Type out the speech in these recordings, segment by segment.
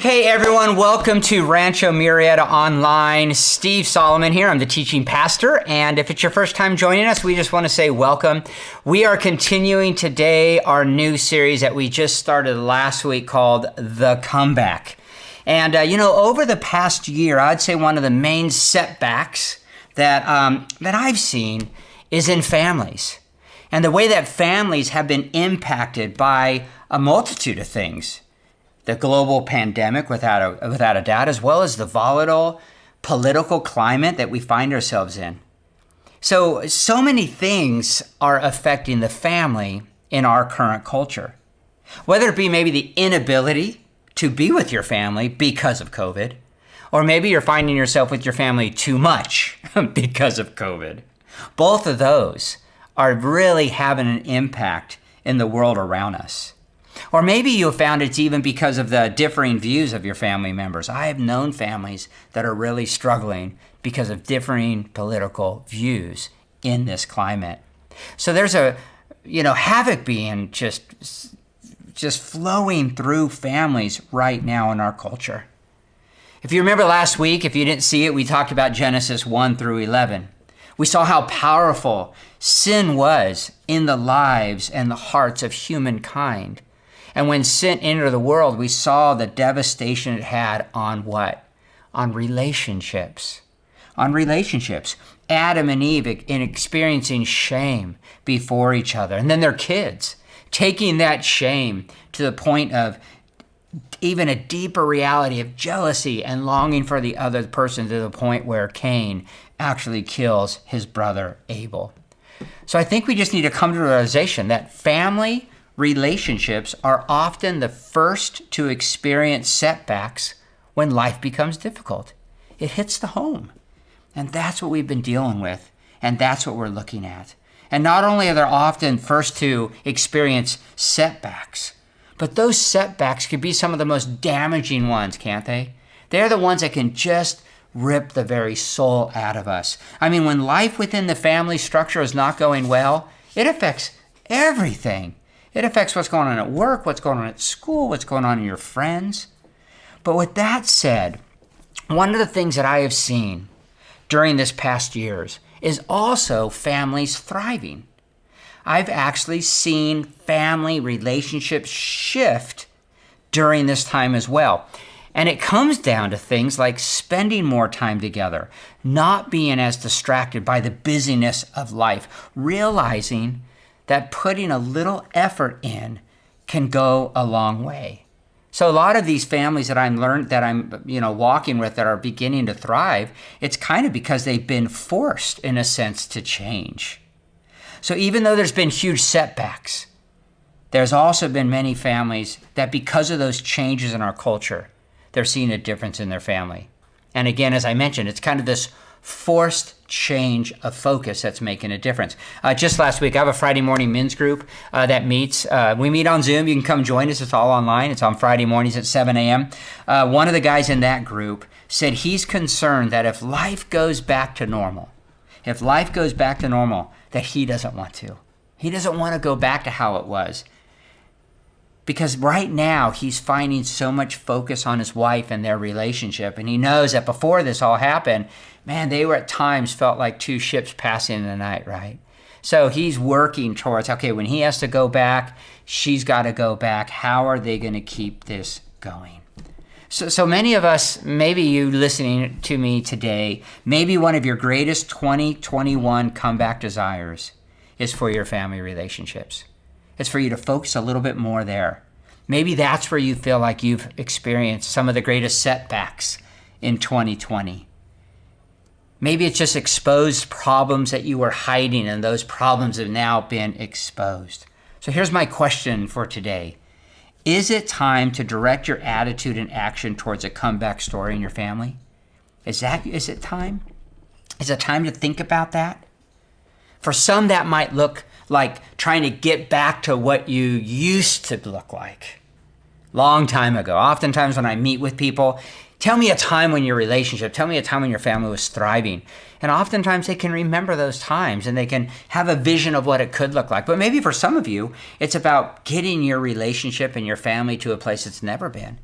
Hey everyone, welcome to Rancho Murrieta Online. Steve Solomon here. I'm the teaching pastor, and if it's your first time joining us, we just want to say welcome. We are continuing today our new series that we just started last week called The Comeback. And over the past year, I'd say one of the main setbacks that I've seen is in families, and the way that families have been impacted by a multitude of things. The global pandemic, without a doubt, as well as the volatile political climate that we find ourselves in. So many things are affecting the family in our current culture. Whether it be maybe the inability to be with your family because of COVID, or maybe you're finding yourself with your family too much because of COVID. Both of those are really having an impact in the world around us. Or maybe you found it's even because of the differing views of your family members. I have known families that are really struggling because of differing political views in this climate. So there's havoc being just flowing through families right now in our culture. If you remember last week, if you didn't see it, we talked about Genesis 1 through 11. We saw how powerful sin was in the lives and the hearts of humankind. And when sin entered the world, we saw the devastation it had on what? On relationships. On relationships. Adam and Eve in experiencing shame before each other. And then their kids taking that shame to the point of even a deeper reality of jealousy and longing for the other person, to the point where Cain actually kills his brother Abel. So I think we just need to come to the realization that family relationships are often the first to experience setbacks when life becomes difficult. It hits the home. And that's what we've been dealing with. And that's what we're looking at. And not only are they often first to experience setbacks, but those setbacks can be some of the most damaging ones, can't they? They're the ones that can just rip the very soul out of us. I mean, when life within the family structure is not going well, it affects everything. It affects what's going on at work, what's going on at school, what's going on in your friends. But with that said, one of the things that I have seen during this past years is also families thriving. I've actually seen family relationships shift during this time as well. And it comes down to things like spending more time together, not being as distracted by the busyness of life, realizing that putting a little effort in can go a long way. So a lot of these families that I'm walking with that are beginning to thrive, it's kind of because they've been forced, in a sense, to change. So even though there's been huge setbacks, there's also been many families that, because of those changes in our culture, they're seeing a difference in their family. And again, as I mentioned, it's kind of this forced change of focus that's making a difference. Just last week, I have a Friday morning men's group that meets. We meet on Zoom. You can come join us. It's all online. It's on Friday mornings at 7 a.m. One of the guys in that group said he's concerned that if life goes back to normal, that he doesn't want to. He doesn't want to go back to how it was. Because right now, he's finding so much focus on his wife and their relationship. And he knows that before this all happened, man, they were at times felt like two ships passing in the night, right? So he's working towards, okay, when he has to go back, she's got to go back. How are they going to keep this going? So many of us, maybe you listening to me today, maybe one of your greatest 2021 comeback desires is for your family relationships. It's for you to focus a little bit more there. Maybe that's where you feel like you've experienced some of the greatest setbacks in 2020. Maybe it's just exposed problems that you were hiding, and those problems have now been exposed. So here's my question for today. Is it time to direct your attitude and action towards a comeback story in your family? Is it time? Is it time to think about that? For some, that might look like trying to get back to what you used to look like long time ago. Oftentimes when I meet with people, tell me a time when your family was thriving. And oftentimes they can remember those times and they can have a vision of what it could look like. But maybe for some of you, it's about getting your relationship and your family to a place it's never been.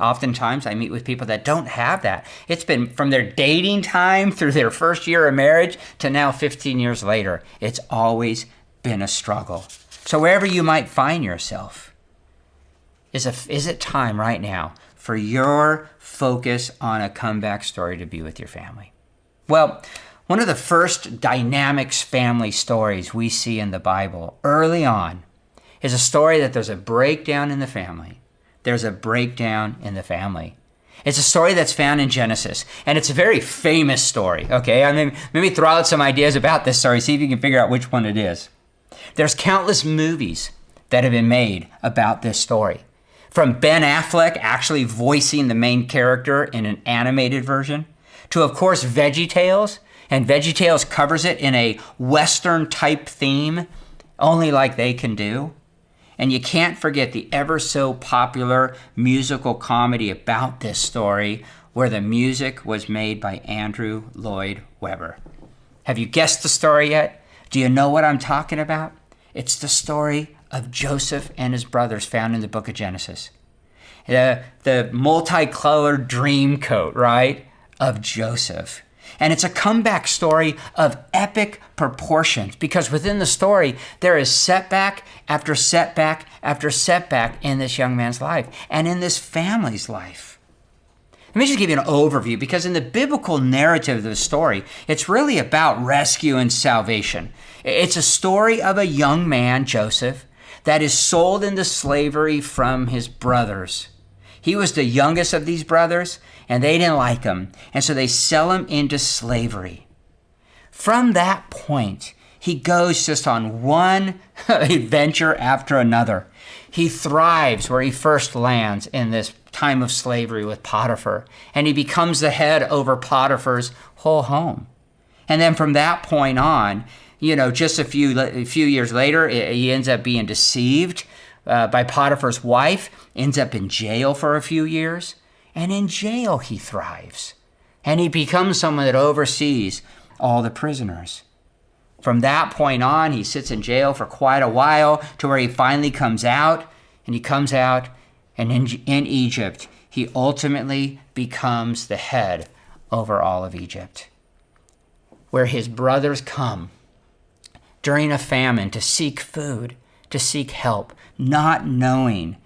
Oftentimes, I meet with people that don't have that. It's been from their dating time through their first year of marriage to now 15 years later. It's always been a struggle. So wherever you might find yourself, is it time right now for your focus on a comeback story to be with your family? Well, one of the first dynamics family stories we see in the Bible early on is a story that there's a breakdown in the family. There's a breakdown in the family. It's a story that's found in Genesis, and it's a very famous story, okay? I mean, maybe throw out some ideas about this story, see if you can figure out which one it is. There's countless movies that have been made about this story. From Ben Affleck actually voicing the main character in an animated version, to, of course, VeggieTales, and VeggieTales covers it in a Western-type theme, only like they can do. And you can't forget the ever so popular musical comedy about this story, where the music was made by Andrew Lloyd Webber. Have you guessed the story yet? Do you know what I'm talking about? It's the story of Joseph and his brothers found in the book of Genesis. The multicolored dream coat, right, of Joseph. And it's a comeback story of epic proportions, because within the story, there is setback after setback after setback in this young man's life and in this family's life. Let me just give you an overview, because in the biblical narrative of the story, it's really about rescue and salvation. It's a story of a young man, Joseph, that is sold into slavery from his brothers. He was the youngest of these brothers, and they didn't like him, and so they sell him into slavery. From that point, he goes just on one adventure after another. He thrives where he first lands in this time of slavery with Potiphar, and he becomes the head over Potiphar's whole home. And then from that point on, just a few years later, he ends up being deceived by Potiphar's wife, ends up in jail for a few years, and in jail he thrives. And he becomes someone that oversees all the prisoners. From that point on, he sits in jail for quite a while, to where he finally comes out, and in Egypt, he ultimately becomes the head over all of Egypt, where his brothers come during a famine to seek food, to seek help, not knowing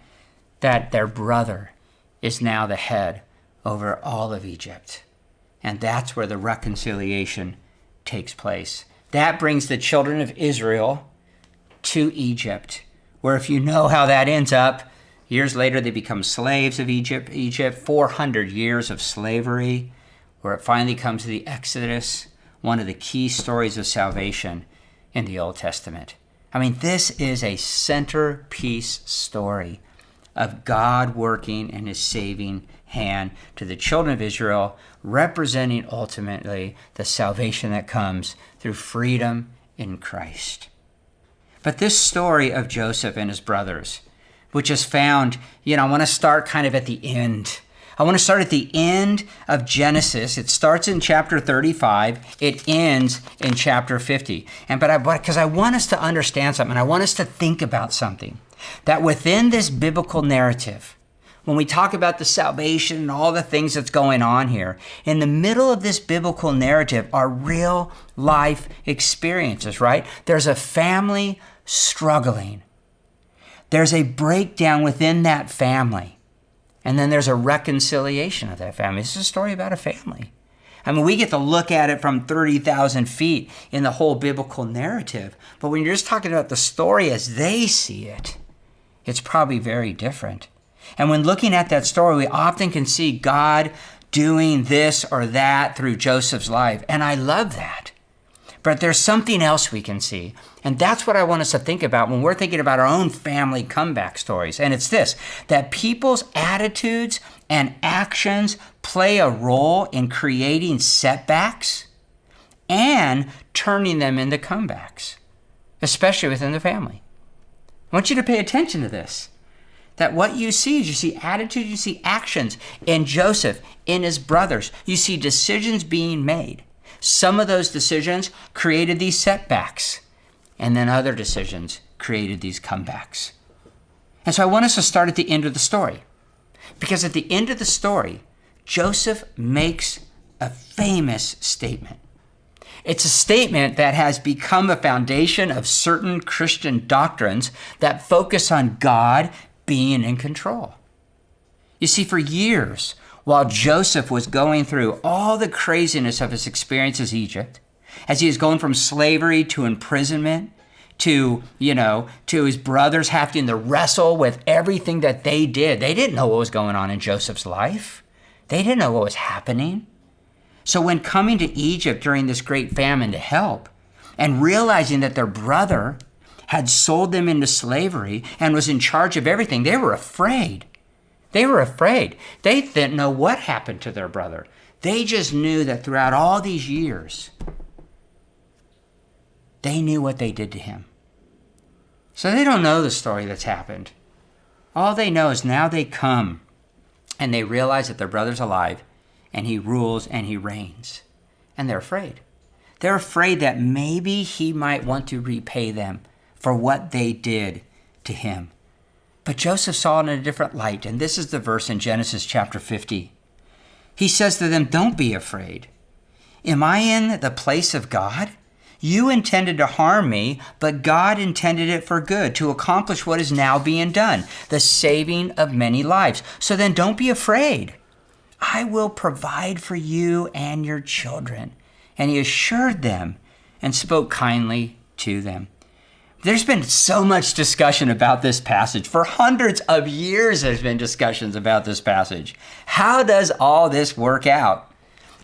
that their brother is now the head over all of Egypt. And that's where the reconciliation takes place. That brings the children of Israel to Egypt, where, if you know how that ends up, years later they become slaves of Egypt, 400 years of slavery, where it finally comes to the Exodus, one of the key stories of salvation in the Old Testament. I mean, this is a centerpiece story of God working in his saving hand to the children of Israel, representing ultimately the salvation that comes through freedom in Christ. But this story of Joseph and his brothers, which is found, I want to start kind of at the end. I want to start at the end of Genesis. It starts in chapter 35. It ends in chapter 50. Because I want us to understand something. I want us to think about something. That within this biblical narrative, when we talk about the salvation and all the things that's going on here, in the middle of this biblical narrative are real life experiences, right? There's a family struggling. There's a breakdown within that family. And then there's a reconciliation of that family. This is a story about a family. I mean, we get to look at it from 30,000 feet in the whole biblical narrative. But when you're just talking about the story as they see it, it's probably very different. And when looking at that story, we often can see God doing this or that through Joseph's life. And I love that. But there's something else we can see. And that's what I want us to think about when we're thinking about our own family comeback stories. And it's this, that people's attitudes and actions play a role in creating setbacks and turning them into comebacks, especially within the family. I want you to pay attention to this. That what you see is you see attitudes, you see actions in Joseph, in his brothers. You see decisions being made. Some of those decisions created these setbacks, and then other decisions created these comebacks. And so I want us to start at the end of the story, Because at the end of the story, Joseph makes a famous statement. It's a statement that has become a foundation of certain Christian doctrines that focus on God being in control. You see, for years, while Joseph was going through all the craziness of his experiences in Egypt, as he was going from slavery to imprisonment, to his brothers having to wrestle with everything that they did. They didn't know what was going on in Joseph's life. They didn't know what was happening. So when coming to Egypt during this great famine to help and realizing that their brother had sold them into slavery and was in charge of everything, they were afraid. They were afraid. They didn't know what happened to their brother. They just knew that throughout all these years, they knew what they did to him. So they don't know the story that's happened. All they know is now they come and they realize that their brother's alive and he rules and he reigns. And they're afraid. They're afraid that maybe he might want to repay them for what they did to him. But Joseph saw it in a different light. And this is the verse in Genesis chapter 50. He says to them, "Don't be afraid. Am I in the place of God? You intended to harm me, but God intended it for good, to accomplish what is now being done, the saving of many lives. So then don't be afraid. I will provide for you and your children." And he assured them and spoke kindly to them. There's been so much discussion about this passage. For hundreds of years, there's been discussions about this passage. How does all this work out?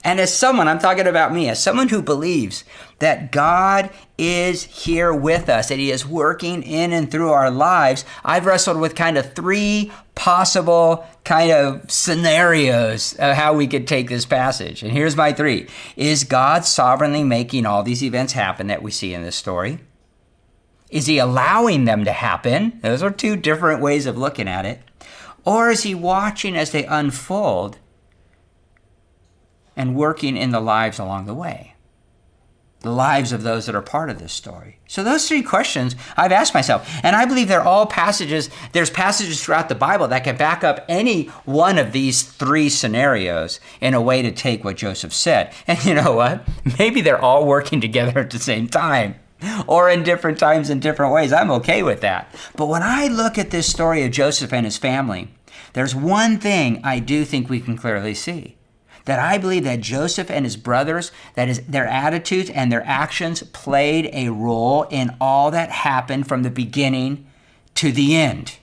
And as someone, I'm talking about me, as someone who believes that God is here with us, that he is working in and through our lives, I've wrestled with kind of three possible kind of scenarios of how we could take this passage. And here's my three. Is God sovereignly making all these events happen that we see in this story? Is he allowing them to happen? Those are two different ways of looking at it. Or is he watching as they unfold and working in the lives along the way? The lives of those that are part of this story. So those three questions I've asked myself. And I believe they're all passages. There's passages throughout the Bible that can back up any one of these three scenarios in a way to take what Joseph said. And you know what? Maybe they're all working together at the same time, or in different times in different ways. I'm okay with that. But when I look at this story of Joseph and his family, there's one thing I do think we can clearly see. That I believe that Joseph and his brothers, that is, their attitudes and their actions played a role in all that happened from the beginning to the end.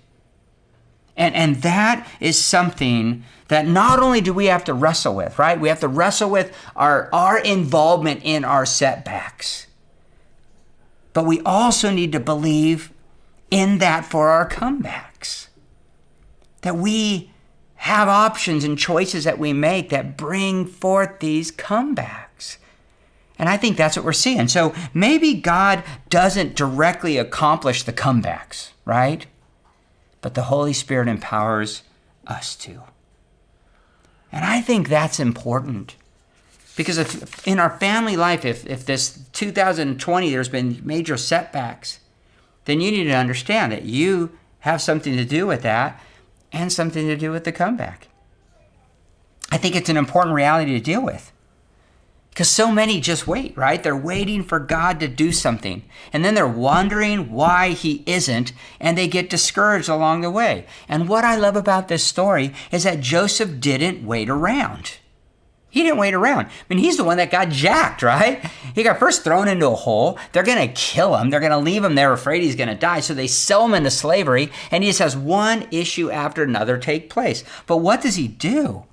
And that is something that not only do we have to wrestle with, right? We have to wrestle with our involvement in our setbacks. But we also need to believe in that for our comebacks. That we have options and choices that we make that bring forth these comebacks. And I think that's what we're seeing. So maybe God doesn't directly accomplish the comebacks, right? But the Holy Spirit empowers us to. And I think that's important. Because if in our family life, if this 2020, there's been major setbacks, then you need to understand that you have something to do with that and something to do with the comeback. I think it's an important reality to deal with. Because so many just wait, right? They're waiting for God to do something. And then they're wondering why he isn't, and they get discouraged along the way. And what I love about this story is that Joseph didn't wait around. He didn't wait around. I mean, he's the one that got jacked, right? He got first thrown into a hole. They're going to kill him. They're going to leave him there afraid he's going to die. So they sell him into slavery, and he just has one issue after another take place. But what does he do?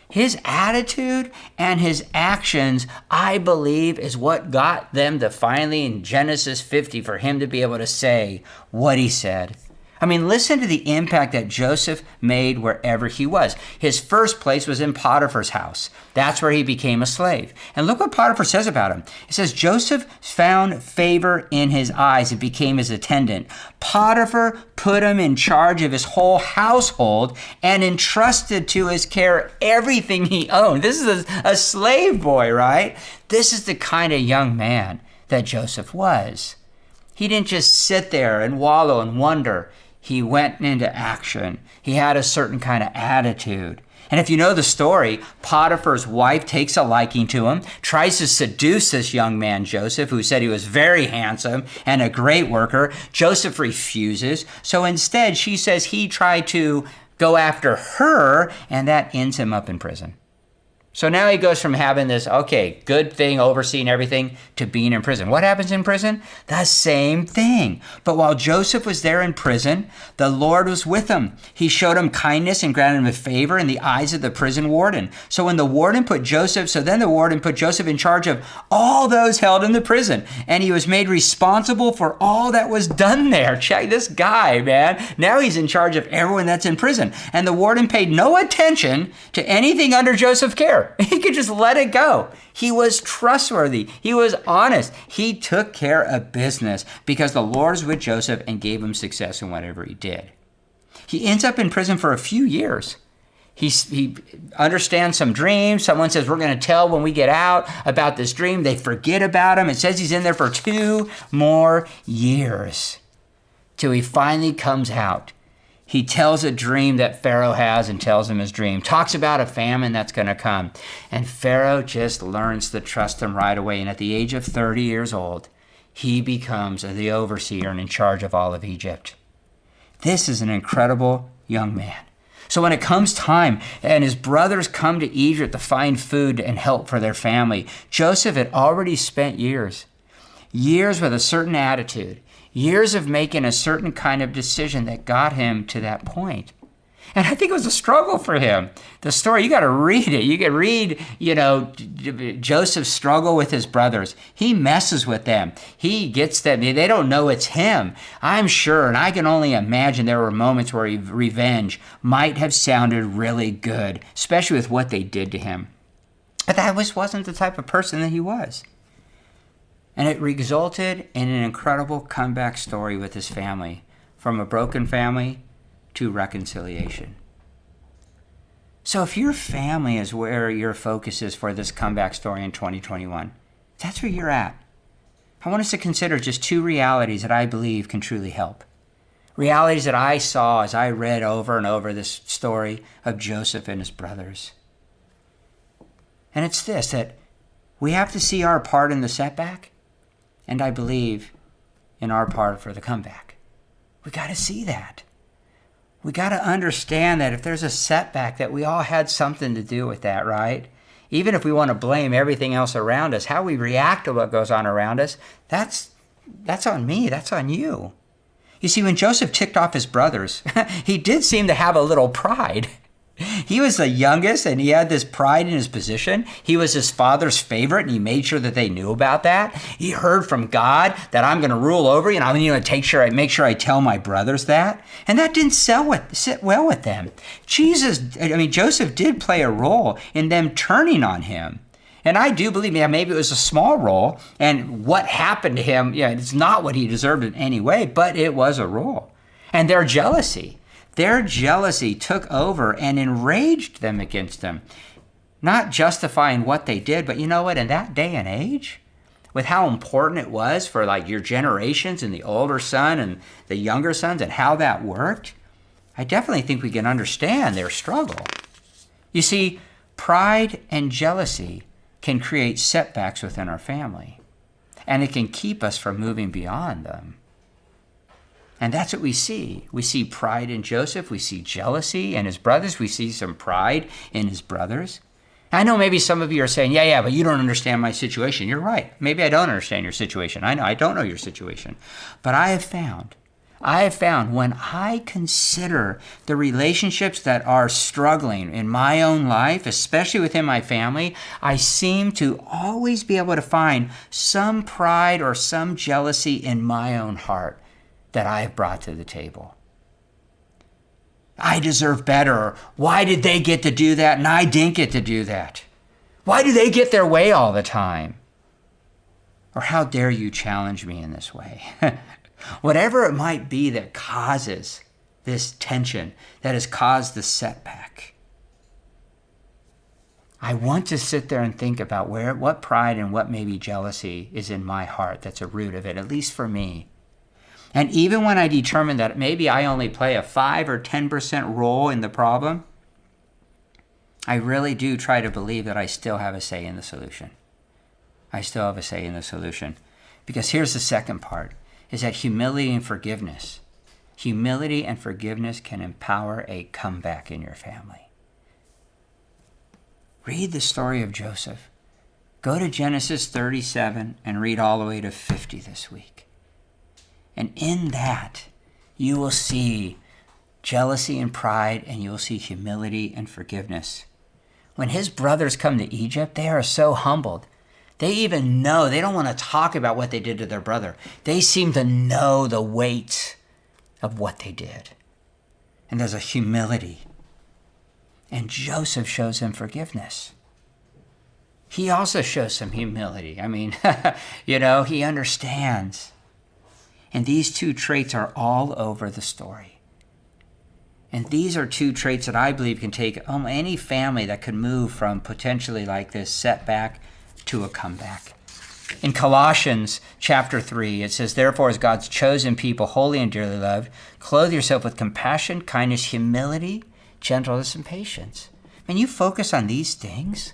His attitude and his actions, I believe, is what got them to finally, in Genesis 50, for him to be able to say what he said. I mean, listen to the impact that Joseph made wherever he was. His first place was in Potiphar's house. That's where he became a slave. And look what Potiphar says about him. It says, Joseph found favor in his eyes and became his attendant. Potiphar put him in charge of his whole household and entrusted to his care everything he owned. This is a slave boy, right? This is the kind of young man that Joseph was. He didn't just sit there and wallow and wonder. he went into action. He had a certain kind of attitude. And if you know the story, Potiphar's wife takes a liking to him, tries to seduce this young man, Joseph, who said he was very handsome and a great worker. Joseph refuses. So instead, she says he tried to go after her, and that ends him up in prison. So now he goes from having this, okay, good thing, overseeing everything, to being in prison. What happens in prison? The same thing. But while Joseph was there in prison, the Lord was with him. He showed him kindness and granted him a favor in the eyes of the prison warden. So then the warden put Joseph in charge of all those held in the prison. And he was made responsible for all that was done there. Check this guy, man. Now he's in charge of everyone that's in prison. And the warden paid no attention to anything under Joseph's care. He could just let it go. He was trustworthy. He was honest. He took care of business because the Lord was with Joseph and gave him success in whatever he did. He ends up in prison for a few years. He understands some dreams. Someone says, we're going to tell when we get out about this dream. They forget about him. It says he's in there for 2 more years till he finally comes out. He tells a dream that Pharaoh has and tells him his dream. Talks about a famine that's going to come. And Pharaoh just learns to trust him right away. And at the age of 30 years old, he becomes the overseer and in charge of all of Egypt. This is an incredible young man. So when it comes time and his brothers come to Egypt to find food and help for their family, Joseph had already spent years with a certain attitude. Years of making a certain kind of decision that got him to that point. And I think it was a struggle for him. The story, you got to read it. You can read, Joseph's struggle with his brothers. He messes with them. He gets them. They don't know it's him. I'm sure, and I can only imagine there were moments where revenge might have sounded really good, especially with what they did to him. But that wasn't the type of person that he was. And it resulted in an incredible comeback story with his family, from a broken family to reconciliation. So if your family is where your focus is for this comeback story in 2021, that's where you're at. I want us to consider just 2 realities that I believe can truly help. Realities that I saw as I read over and over this story of Joseph and his brothers. And it's this, that we have to see our part in the setback, and I believe in our part for the comeback. We got to see that. We got to understand that if there's a setback, that we all had something to do with that, right? Even if we want to blame everything else around us, how we react to what goes on around us, that's on me, that's on you. You see, when Joseph ticked off his brothers, he did seem to have a little pride. He was the youngest, and he had this pride in his position. He was his father's favorite, and he made sure that they knew about that. He heard from God that I'm going to rule over you, and I'm going to make sure I tell my brothers that. And that didn't sit well with them. Joseph did play a role in them turning on him. And I do believe, maybe it was a small role, and what happened to him, it's not what he deserved in any way, but it was a role. And their jealousy took over and enraged them against him. Not justifying what they did, but you know what? In that day and age, with how important it was for your generations and the older son and the younger sons and how that worked, I definitely think we can understand their struggle. You see, pride and jealousy can create setbacks within our family, and it can keep us from moving beyond them. And that's what we see. We see pride in Joseph. We see jealousy in his brothers. We see some pride in his brothers. I know maybe some of you are saying, yeah, but you don't understand my situation. You're right. Maybe I don't understand your situation. I know I don't know your situation. But I have found when I consider the relationships that are struggling in my own life, especially within my family, I seem to always be able to find some pride or some jealousy in my own heart that I have brought to the table. I deserve better. Or why did they get to do that and I didn't get to do that? Why do they get their way all the time? Or how dare you challenge me in this way? Whatever it might be that causes this tension, that has caused the setback, I want to sit there and think about what pride and what maybe jealousy is in my heart that's a root of it, at least for me. And even when I determine that maybe I only play a 5 or 10% role in the problem, I really do try to believe that I still have a say in the solution. I still have a say in the solution. Because here's the second part, is that humility and forgiveness can empower a comeback in your family. Read the story of Joseph. Go to Genesis 37 and read all the way to 50 this week. And in that, you will see jealousy and pride, and you will see humility and forgiveness. When his brothers come to Egypt, they are so humbled. They even know, they don't want to talk about what they did to their brother. They seem to know the weight of what they did. And there's a humility. And Joseph shows them forgiveness. He also shows some humility. I mean, he understands. And these two traits are all over the story. And these are two traits that I believe can take any family that could move from potentially like this setback to a comeback. In Colossians chapter 3, it says, "Therefore, as God's chosen people, holy and dearly loved, clothe yourself with compassion, kindness, humility, gentleness, and patience." And you focus on these things.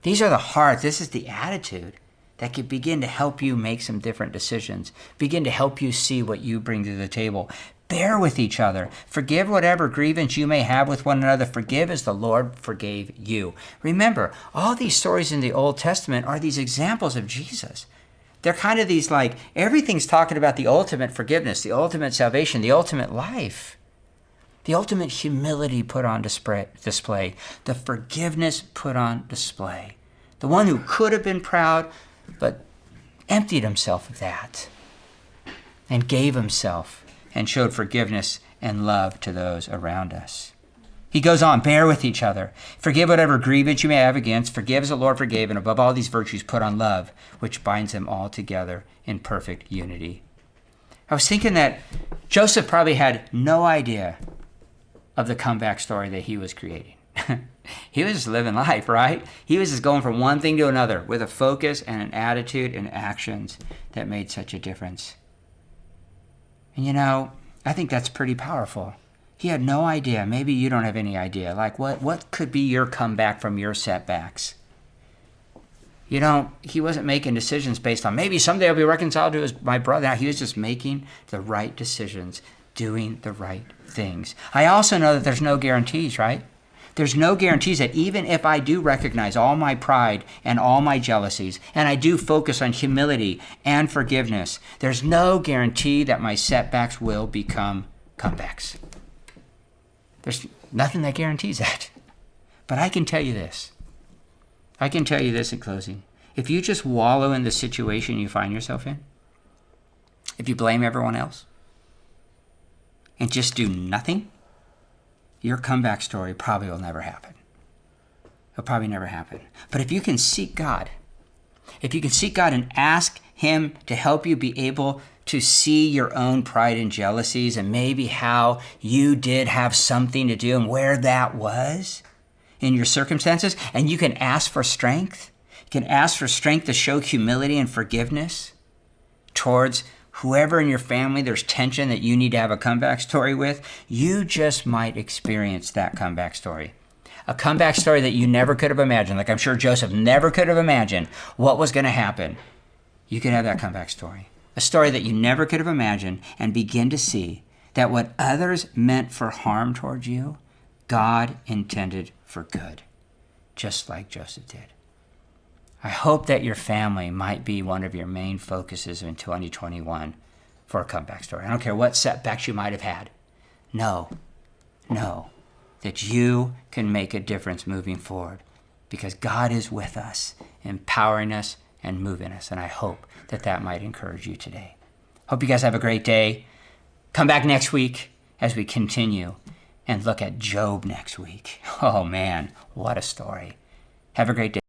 These are the heart. This is the attitude that could begin to help you make some different decisions, begin to help you see what you bring to the table. Bear with each other. Forgive whatever grievance you may have with one another. Forgive as the Lord forgave you. Remember, all these stories in the Old Testament are these examples of Jesus. They're kind of these everything's talking about the ultimate forgiveness, the ultimate salvation, the ultimate life, the ultimate humility put on display, the forgiveness put on display. The one who could have been proud, but emptied himself of that and gave himself and showed forgiveness and love to those around us. He goes on, bear with each other. Forgive whatever grievance you may have against. Forgive as the Lord forgave, and above all these virtues put on love, which binds them all together in perfect unity. I was thinking that Joseph probably had no idea of the comeback story that he was creating. He was just living life, right? He was just going from one thing to another with a focus and an attitude and actions that made such a difference. And I think that's pretty powerful. He had no idea. Maybe you don't have any idea. What could be your comeback from your setbacks? He wasn't making decisions based on maybe someday I'll be reconciled to my brother. Now, he was just making the right decisions, doing the right things. I also know that there's no guarantees, right? There's no guarantees that even if I do recognize all my pride and all my jealousies, and I do focus on humility and forgiveness, there's no guarantee that my setbacks will become comebacks. There's nothing that guarantees that. But I can tell you this. I can tell you this in closing. If you just wallow in the situation you find yourself in, if you blame everyone else, and just do nothing, your comeback story probably will never happen. It'll probably never happen. But if you can seek God, and ask Him to help you be able to see your own pride and jealousies and maybe how you did have something to do and where that was in your circumstances, and you can ask for strength. You can ask for strength to show humility and forgiveness towards whoever in your family there's tension that you need to have a comeback story with. You just might experience that comeback story. A comeback story that you never could have imagined. Like I'm sure Joseph never could have imagined what was going to happen. You can have that comeback story. A story that you never could have imagined, and begin to see that what others meant for harm towards you, God intended for good, just like Joseph did. I hope that your family might be one of your main focuses in 2021 for a comeback story. I don't care what setbacks you might have had. Know that you can make a difference moving forward because God is with us, empowering us and moving us. And I hope that that might encourage you today. Hope you guys have a great day. Come back next week as we continue and look at Job next week. Oh man, what a story. Have a great day.